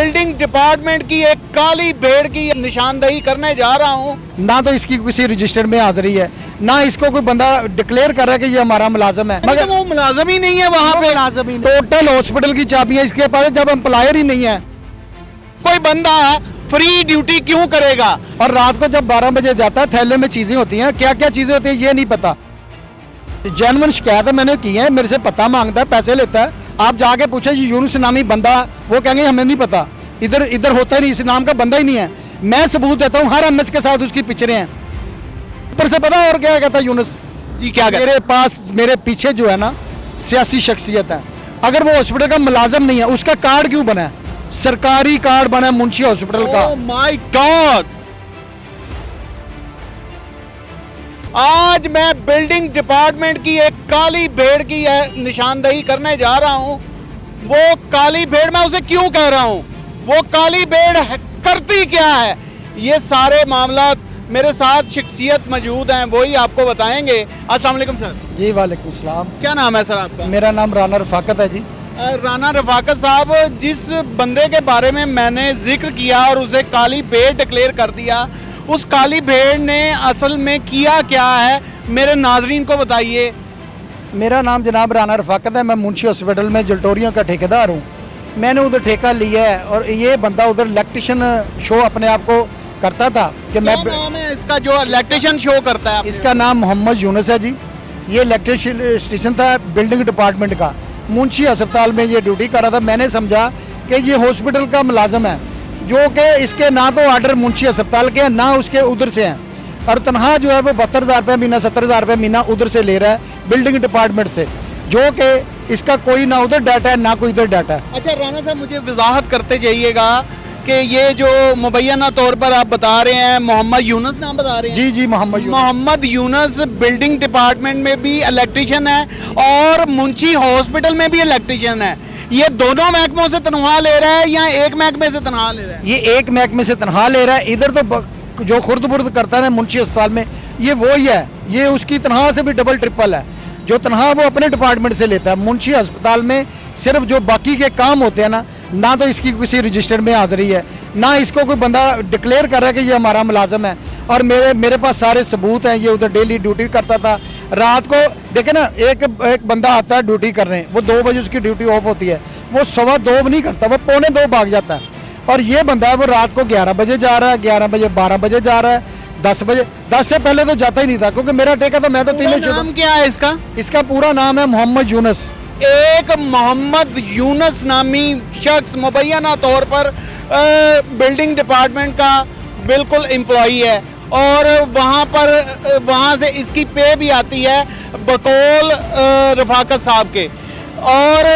Building department की एक काली भेड़ की निशानदेही करने जा रहा हूं। ना तो इसकी किसी रजिस्टर में हाजिरी है, ना इसको कोई बंदा डिक्लेयर कर रहा है कि ये हमारा मुलाजम है, मगर वो मुलाजम ही नहीं है वहां पे। मुलाजम ही टोटल हॉस्पिटल की चाबियां इसके पास, जब एम्प्लॉयर ही नहीं है कोई बंदा फ्री ड्यूटी क्यों करेगा? और रात को जब 12 बजे जाता है, थैले में चीजें होती हैं, क्या क्या चीजें होती हैं ये नहीं पता। जेन्युइन शिकायत मैंने की है, मेरे से पता मांगता है, पैसे लेता है। आप जाके पूछे ये यूनुस नामी बंदा, वो कहेंगे हमें नहीं पता, इधर होता ही नहीं, इस नाम का बंदा ही नहीं है। मैं सबूत देता हूँ, हर एमएस के साथ उसकी पिक्चरें हैं। ऊपर से पता और क्या कहता यूनुस जी, क्या मेरे पास, मेरे पीछे जो है ना सियासी शख्सियत है। अगर वो हॉस्पिटल का मुलाजम नहीं है, उसका कार्ड क्यों बना है? सरकारी कार्ड बना है मुंशी हॉस्पिटल का। Oh my God! आज मैं बिल्डिंग डिपार्टमेंट की एक काली भेड़ की निशानदेही करने जा रहा हूं। वो काली भेड़, मैं उसे क्यों कह रहा हूं, वो काली भेड़ करती क्या है, ये सारे मामला मेरे साथ शख्सियत मौजूद हैं, वही आपको बताएंगे। अस्सलाम वालेकुम सर। जी वालेकुम सलाम। क्या नाम है सर आपका? मेरा नाम राना रफाकत है जी। राना रफाकत साहब, जिस बंदे के बारे में मैंने जिक्र किया और उसे काली भेड़ डिक्लेयर कर दिया, उस काली भेड़ ने असल में किया क्या है, मेरे नाजरीन को बताइए। मेरा नाम जनाब राना रफाकत है, मैं मुंशी हॉस्पिटल में जलटोरियों का ठेकेदार हूँ। मैंने उधर ठेका लिया है और ये बंदा उधर इलेक्ट्रिशियन शो अपने आप को करता था कि मैं। क्या नाम है इसका जो इलेक्ट्रिशियन शो करता है? इसका नाम मोहम्मद यूनुस है जी। ये इलेक्ट्रिशियन था बिल्डिंग डिपार्टमेंट का, मुंशी अस्पताल में ये ड्यूटी कर रहा था। मैंने समझा कि ये हॉस्पिटल का मुलाजम है, जो कि इसके ना तो ऑर्डर मुंशी अस्पताल के हैं, ना उसके उधर से हैं, और तनख्वाह जो है वो 72,000 रुपये महीना, 70,000 रुपये महीना उधर से ले रहा है बिल्डिंग डिपार्टमेंट से, जो कि इसका कोई ना उधर डाटा है ना कोई इधर डाटा है। अच्छा राना साहब, मुझे वजाहत करते जाइएगा कि ये जो मुबैना तौर पर आप बता रहे हैं मोहम्मद यूनुस नाम बता रहे हैं? जी जी, मोहम्मद यूनुस बिल्डिंग डिपार्टमेंट में भी इलेक्ट्रिशियन है और मुंशी हॉस्पिटल में भी इलेक्ट्रिशियन है। ये दोनों महकमों से तनख्वाह ले रहा है या एक महकमे से तनख्वाह ले रहा है? ये एक महकमे से तनख्वाह ले रहा है। इधर तो जो खुर्द बुर्द करता है मुंशी अस्पताल में, ये वो ही है। ये उसकी तनख्वाह से भी डबल ट्रिपल है। जो तनख्वाह वो अपने डिपार्टमेंट से लेता है, मुंशी अस्पताल में सिर्फ जो बाकी के काम होते हैं ना तो इसकी किसी रजिस्टर में हाजिरी है, ना इसको कोई बंदा डिक्लेयर कर रहा है कि ये हमारा मुलाजम है। और मेरे पास सारे सबूत हैं। ये उधर डेली ड्यूटी करता था। रात को देखे ना, एक बंदा आता है ड्यूटी करने, वो 2 बजे उसकी ड्यूटी ऑफ होती है, वो 2:15 नहीं करता, वो 2:45 भाग जाता है। और ये बंदा है वो रात को 11 बजे जा रहा है, 11 बजे 12 बजे जा रहा है, 10 बजे, 10 से पहले तो जाता ही नहीं था, क्योंकि मेरा ठेका था। मैं तो तीनों। नाम क्या है इसका? इसका पूरा नाम है मोहम्मद यूनुस। एक मोहम्मद यूनुस नामी शख्स मुबैना तौर पर बिल्डिंग डिपार्टमेंट का बिल्कुल एम्प्लॉई है और वहाँ से इसकी पे भी आती है बकौल रफाकत साहब के। और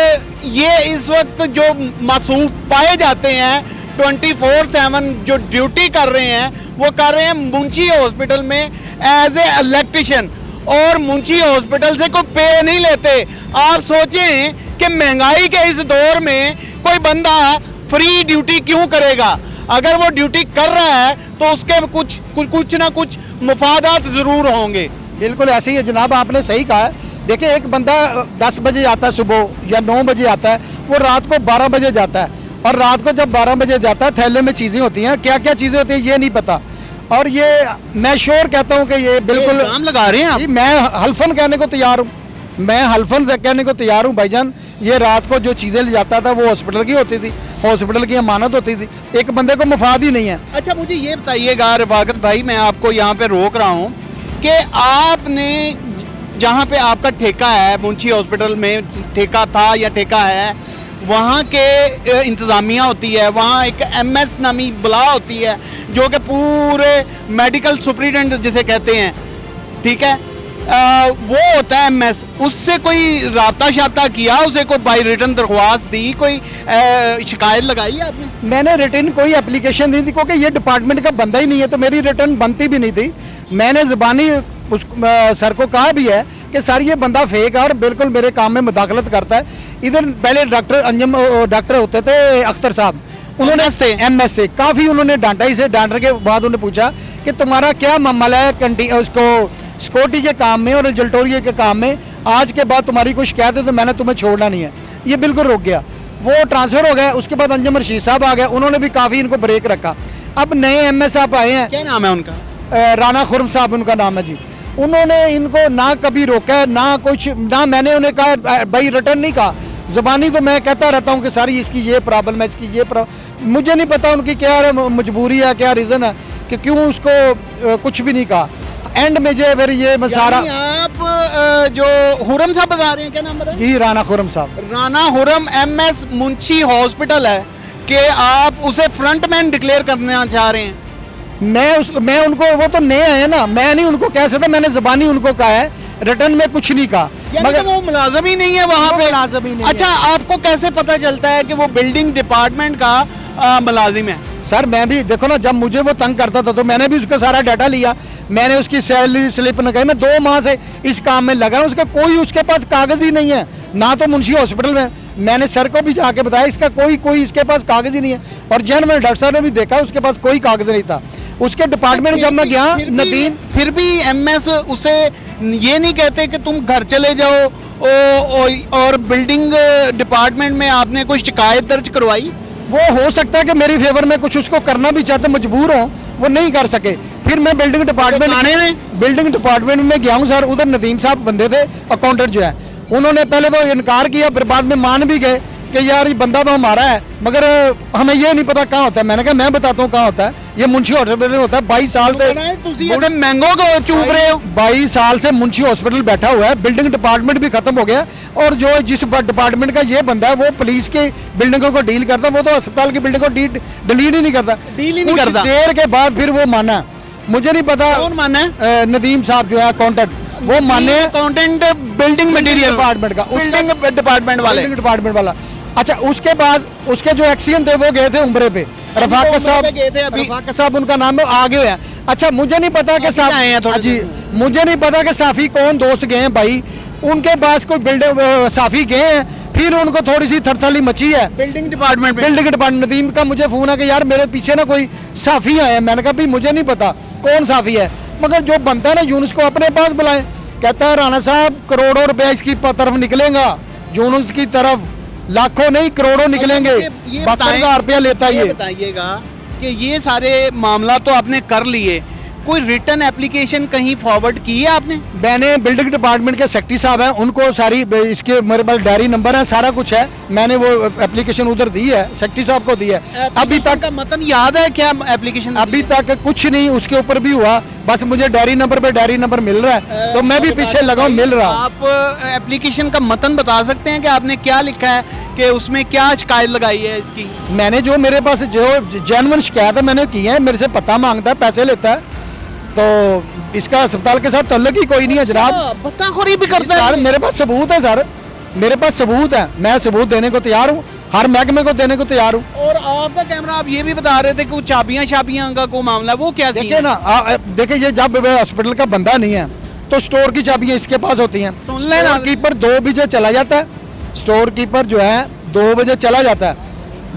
ये इस वक्त जो मासूफ पाए जाते हैं 24/7 जो ड्यूटी कर रहे हैं, वो कर रहे हैं मुंशी हॉस्पिटल में एज ए इलेक्ट्रिशियन, और मुंशी हॉस्पिटल से कोई पे नहीं लेते। आप सोचें कि महंगाई के इस दौर में कोई बंदा फ्री ड्यूटी क्यों करेगा? अगर वो ड्यूटी कर रहा है तो उसके कुछ ना कुछ मुफादात जरूर होंगे। बिल्कुल ऐसे ही है जनाब, आपने सही कहा है। देखिए, एक बंदा 10 बजे आता है सुबह या 9 बजे आता है, वो रात को 12 बजे जाता है, और रात को जब 12 बजे जाता है, थैले में चीज़ें होती हैं, क्या क्या चीज़ें होती हैं ये नहीं पता। और ये मैं श्योर कहता हूँ कि ये बिल्कुल नाम लगा रहे हैं आप? मैं हल्फन कहने को तैयार हूँ, मैं हल्फन से कहने को तैयार हूँ भाईजान। ये रात को जो चीज़ें ले जाता था वो हॉस्पिटल की होती थी, हॉस्पिटल की अमानत होती थी, एक बंदे को मुफाद ही नहीं है। अच्छा, मुझे ये बताइएगा रफाकत भाई, मैं आपको यहाँ पे रोक रहा हूँ कि आपने जहाँ पे आपका ठेका है, मुंशी हॉस्पिटल में ठेका था या ठेका है, वहाँ के इंतज़ामिया होती है, वहाँ एक MS नामी बुला होती है जो कि पूरे मेडिकल सुपरिटेंडेंट जिसे कहते हैं, ठीक है, वो होता है MS। उससे कोई राब्ता शाब्ता किया, उसे कोई बाई रिटर्न दरख्वास्त दी, कोई शिकायत लगाई आपने? मैंने रिटर्न कोई एप्लीकेशन दी थी, क्योंकि ये डिपार्टमेंट का बंदा ही नहीं है, तो मेरी रिटर्न बनती भी नहीं थी। मैंने ज़बानी उस सर को कहा भी है कि सर ये बंदा फेक है और बिल्कुल मेरे काम में मुदाखलत करता है। इधर पहले डॉक्टर होते थे अख्तर साहब, उन्होंने MS थे, काफ़ी उन्होंने डांटा। इसे डांटने के बाद उन्होंने पूछा कि तुम्हारा क्या मामला है उसको सिक्योरिटी के काम में और जलटोरिया के काम में, आज के बाद तुम्हारी कोई शिकायत है तो मैंने तुम्हें छोड़ना नहीं है। ये बिल्कुल रुक गया। वो ट्रांसफ़र हो गए। उसके बाद अंजुम रशीद साहब आ गए, उन्होंने भी काफ़ी इनको ब्रेक रखा। अब नए एमएस साहब आए हैं, क्या नाम है उनका? राना खुरम साहब उनका नाम है जी। उन्होंने इनको ना कभी रोका है, ना कुछ, ना मैंने उन्हें कहा भाई रिटर्न नहीं कहा। ज़बानी तो मैं कहता रहता हूँ कि सारी इसकी ये प्रॉब्लम है, इसकी ये प्रॉब्लम। मुझे नहीं पता उनकी क्या मजबूरी है, क्या रीज़न है कि क्यों उसको कुछ भी नहीं कहा। एंड में जो फिर ये सारा, आप जो हुरम साहब बता रहे हैं, क्या नाम बता रहे जी राना खुरम साहब, हैं? राना हुरम एमएस मुंशी हॉस्पिटल है कि आप उसे फ्रंटमैन डिक्लेयर करना चाह रहे हैं? मैं उनको, वो तो नए हैं ना, मैं नहीं उनको कह सकता। मैंने ज़बानी उनको कहा है, रिटर्न में कुछ नहीं कहा। मगर वो मुलाजम ही नहीं है वहाँ पे। मुलाजिम ही नहीं अच्छा, आपको कैसे पता चलता है कि वो बिल्डिंग डिपार्टमेंट का मुलाजिम है? सर मैं भी देखो ना, जब मुझे वो तंग करता था तो मैंने भी उसका सारा डाटा लिया, मैंने उसकी सैलरी स्लिप लगाई। मैं 2 माह से इस काम में लगा हूं, उसका कोई उसके पास कागज़ ही नहीं है, ना तो मुंशी हॉस्पिटल में। मैंने सर को भी जाके बताया इसका कोई इसके पास कागज़ ही नहीं है। और जन में डॉक्टर साहब ने भी देखा उसके पास कोई कागज़ नहीं था। उसके डिपार्टमेंट जब मैं गया नदीम, फिर भी एमएस उसे ये नहीं कहते कि तुम घर चले जाओ और बिल्डिंग डिपार्टमेंट में आपने कोई शिकायत दर्ज करवाई? वो हो सकता है कि मेरी फेवर में कुछ उसको करना भी चाहते, मजबूर हो, वो नहीं कर सके। फिर मैं बिल्डिंग डिपार्टमेंट में गया हूँ सर। उधर नदीम साहब बंदे थे, अकाउंटेंट जो है, उन्होंने पहले तो इनकार किया, फिर बाद में मान भी गए कि यार ये बंदा तो हमारा है, मगर हमें ये नहीं पता कहाँ होता है। मैंने कहा मैं बताता हूँ कहाँ होता है, ये मुंशी हॉस्पिटल में होता है। 22 साल से मैंगो को चूप रहे हो। 22 साल से मुंशी हॉस्पिटल बैठा हुआ है, बिल्डिंग डिपार्टमेंट भी खत्म हो गया। और जो जिस डिपार्टमेंट का ये बंदा है वो पुलिस के बिल्डिंगों को डील करता है, वो तो अस्पताल की बिल्डिंग को डिलीट ही नहीं करता, डील ही नहीं कुछ करता। देर के बाद फिर वो माना। मुझे नहीं पता कौन माना है? नदीम साहब जो है अकाउंटेंट, वो माने। अकाउंटेंट बिल्डिंग मटेरियल डिपार्टमेंट का, बिल्डिंग डिपार्टमेंट वाले, बिल्डिंग डिपार्टमेंट वाला। अच्छा, उसके बाद उसके जो एक्सीडेंट थे वो गए थे उम्रे पे, रफाकत साहब गए थे अभी। रफाकत साहब उनका नाम है, आगे हुए हैं। अच्छा, मुझे नहीं पता कि अभी आए हैं थोड़े जी, मुझे नहीं पता कि साफी कौन दोस्त गए हैं भाई, उनके पास कोई बिल्डिंग साफी गए हैं, फिर उनको थोड़ी सी थरथली मची है बिल्डिंग डिपार्टमेंट में। Building department. नदीम का मुझे फोन है कि यार मेरे पीछे ना कोई साफी आए हैं। मैंने कहा भाई मुझे नहीं पता कौन साफी है, मगर जो बनता है ना यूनुस को अपने पास बुलाएं। कहता है राणा साहब करोड़ों रुपया इसकी तरफ निकलेगा, यूनुस की तरफ लाखों नहीं करोड़ों निकलेंगे। 72,000 रुपया लेता है ये। बताइएगा कि ये सारे मामला तो आपने कर लिए, कोई रिटर्न एप्लीकेशन कहीं फॉरवर्ड की है आपने? मैंने बिल्डिंग डिपार्टमेंट के सेक्रेटरी साहब हैं, उनको सारी इसके मेरे पास डायरी नंबर है, सारा कुछ है। मैंने वो एप्लीकेशन उधर दी है, सेक्रेटरी साहब को दी है। अभी तक का मतन याद है क्या एप्लीकेशन? अभी तक कुछ नहीं उसके ऊपर भी हुआ, बस मुझे डायरी नंबर मिल रहा है, तो मैं भी पीछे लगा हूं, मिल रहा। आप एप्लीकेशन का मतन बता सकते हैं कि आपने क्या लिखा है, कि उसमें क्या शिकायत लगाई है इसकी? मैंने जो मेरे पास जो जेन्युइन शिकायत है मैंने की है, मेरे से पता मांगता है, पैसे लेता है, तो इसका अस्पताल के साथ तल्लुक ही कोई नहीं है जनाब। पत्ताखोरी भी करता सर है? मेरे पास सबूत है सर, मेरे पास सबूत है, मैं सबूत देने को तैयार हूँ, हर महकमे को देने को तैयार हूँ। और आपका कैमरा, आप ये भी बता रहे थे कि चाबियां का कोई मामला, वो क्या देखिए ना, देखिए ये जब हॉस्पिटल का बंदा नहीं है तो स्टोर की चाबियां इसके पास होती हैं। सुन लेना। स्टोर कीपर 2 बजे चला जाता है, स्टोर कीपर जो है 2 बजे चला जाता है,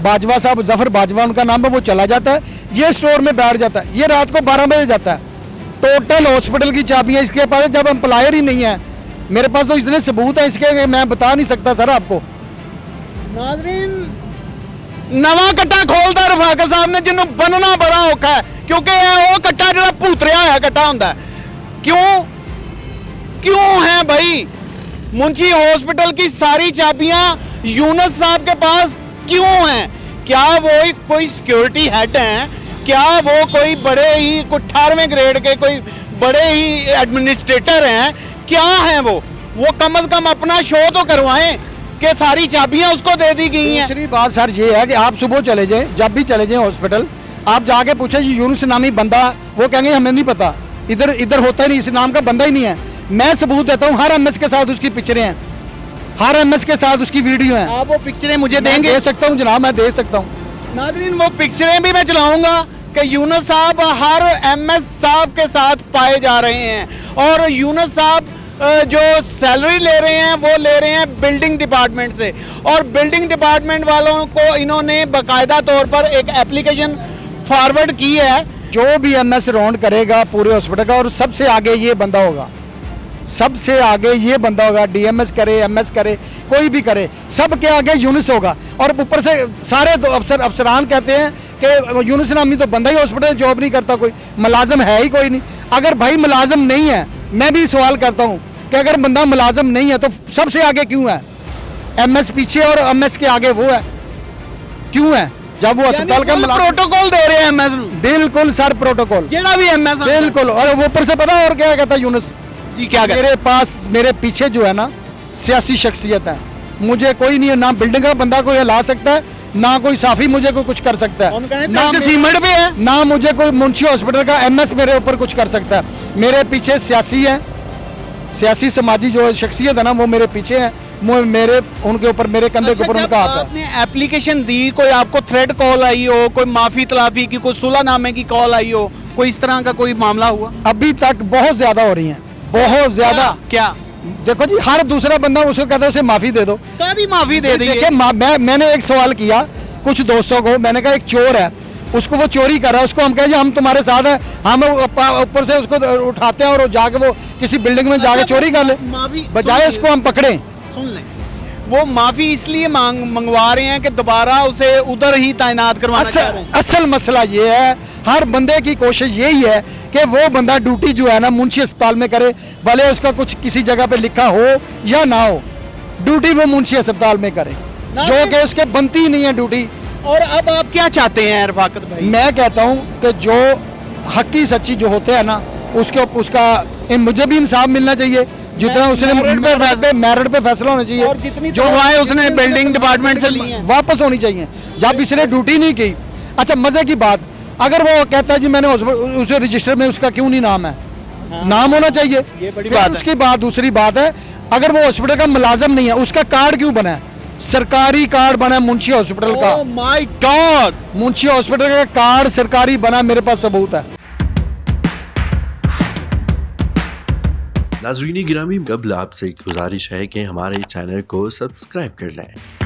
बाजवा साहब, जफर बाजवा उनका नाम है, वो चला जाता है, ये स्टोर में बैठ जाता है, ये रात को 12 बजे जाता है। टोटल हॉस्पिटल की चाबियां इसके पास है, जब एम्प्लॉयर ही नहीं है मेरे पास, तो इतने सबूत है इसके कि मैं बता नहीं सकता सर आपको। नाज़रीन, नवा कट्टा खोलता रफाकत साहब ने, जिन्हों बनना बड़ा औखा है, क्योंकि वो कट्टा जो भूतरिया होया कट्टा होंदा है। क्यों है भाई? मुंशी हॉस्पिटल की सारी चाबियां यूनुस साहब के पास क्यों हैं? क्या वो कोई सिक्योरिटी हेड हैं? क्या वो कोई बड़े ही 18वें ग्रेड के कोई बड़े ही एडमिनिस्ट्रेटर हैं? क्या हैं वो कम से कम अपना शो तो करवाएं कि सारी चाबियां उसको दे दी गई हैं। दूसरी बात सर ये है कि आप सुबह चले जाएं, जब भी चले जाएं हॉस्पिटल, आप जाके पूछे ये यूनुस नामी बंदा, वो कहेंगे हमें नहीं पता, इधर होता ही नहीं, इस नाम का बंदा ही नहीं है। मैं सबूत देता हूँ, हर एमएस के साथ उसकी पिक्चरें हैं, हर एमएस के साथ उसकी वीडियो है। आप वो पिक्चरें मुझे देंगे? दे सकता हूँ जनाब, मैं दे सकता हूँ। नाज़रीन, वो पिक्चरें भी मैं चलाऊंगा कि यूनुस साहब हर एमएस साहब के साथ पाए जा रहे हैं, और यूनुस साहब जो सैलरी ले रहे हैं वो ले रहे हैं बिल्डिंग डिपार्टमेंट से, और बिल्डिंग डिपार्टमेंट वालों को इन्होंने बाकायदा तौर पर एक एप्लीकेशन फॉरवर्ड की है। जो भी एमएस राउंड करेगा पूरे हॉस्पिटल का, और सबसे आगे ये बंदा होगा, सबसे आगे ये बंदा होगा, डीएमएस करे, एमएस करे, कोई भी करे, सबके आगे यूनुस होगा। और ऊपर से सारे तो अफसरान कहते हैं कि यूनुस नामी तो बंदा ही हॉस्पिटल में जॉब नहीं करता, कोई मुलाजम है ही कोई नहीं। अगर भाई मुलाजम नहीं है, मैं भी सवाल करता हूँ कि अगर बंदा मुलाजम नहीं है तो सबसे आगे क्यों है? एमएस पीछे और एमएस के आगे वो है, क्यों है? जब वो अस्पताल का प्रोटोकॉल दे रहे हैं एमएस ਨੂੰ। बिल्कुल सर, प्रोटोकॉल ਜਿਹੜਾ भी एमएस बिल्कुल। और वो ऊपर से पता और क्या कहता यूनुस, जी क्या कहते मेरे पास, मेरे पीछे जो है ना सियासी शख्सियत है, मुझे कोई नहीं है, ना बिल्डिंग का बंदा कोई हिला सकता है, ना कोई साफी मुझे कोई कुछ कर सकता है, ना सीमेंट पे है, ना मुझे कोई मुंशी हॉस्पिटल का एमएस मेरे ऊपर कुछ कर सकता है। मेरे पीछे सियासी है, सियासी समाजी जो शख्सियत है ना वो मेरे पीछे है, मेरे उनके ऊपर, मेरे कंधे के ऊपर उनका हाथ है। आपने एप्लीकेशन दी, कोई आपको थ्रेट कॉल आई हो, कोई माफी तलाफी की, कोई सुलहनामे की कॉल आई हो, कोई इस तरह का कोई मामला हुआ? अभी तक बहुत ज्यादा हो रही हैं, बहुत ज्यादा। क्या? देखो जी, हर दूसरा बंदा उसको कहता है उसे माफी दे दो। कादी माफी दे दी? देखिए मैंने एक सवाल किया कुछ दोस्तों को, मैंने कहा एक चोर है, उसको वो चोरी कर रहा है, उसको हम कहे हम तुम्हारे साथ हैं, हम ऊपर से उसको उठाते हैं और जाके वो किसी बिल्डिंग में जाके चोरी कर ले, बजाय उसको हम पकड़े। सुन लें, वो माफी इसलिए मंगवा रहे हैं कि दोबारा उसे उधर ही तैनात करवाना चाह रहे हैं। असल मसला ये है, हर बंदे की कोशिश यही है कि वो बंदा ड्यूटी जो है ना मुंशी अस्पताल में करे, भले उसका कुछ किसी जगह पे लिखा हो या ना हो, ड्यूटी वो मुंशी अस्पताल में करे, जो कि उसके बनती ही नहीं है ड्यूटी। और अब आप क्या चाहते हैं रफाकत भाई? मैं कहता हूँ कि जो हकी सच्ची जो होते हैं ना उसका मुझे भी इंसाफ मिलना चाहिए, जितना उसने मेरिट पे फैसला होना चाहिए, और जितनी जो है उसने बिल्डिंग डिपार्टमेंट से ली है वापस होनी चाहिए। जब इसने ड्यूटी नहीं की, अच्छा मजे की बात, अगर वो कहता है जी मैंने उसे रजिस्टर में उसका क्यों नहीं नाम है? नाम होना चाहिए, ये बड़ी बात है। उसकी बात दूसरी बात है, अगर वो हॉस्पिटल का मुलाजम नहीं है, उसका कार्ड क्यों बना है? सरकारी कार्ड बना मुंशी हॉस्पिटल का। Oh my God, Munshi hospital का कार्ड सरकारी बना, मेरे पास सबूत है। नाज़रीन गिरामी, कबल आपसे एक गुजारिश है कि हमारे चैनल को सब्सक्राइब कर लें।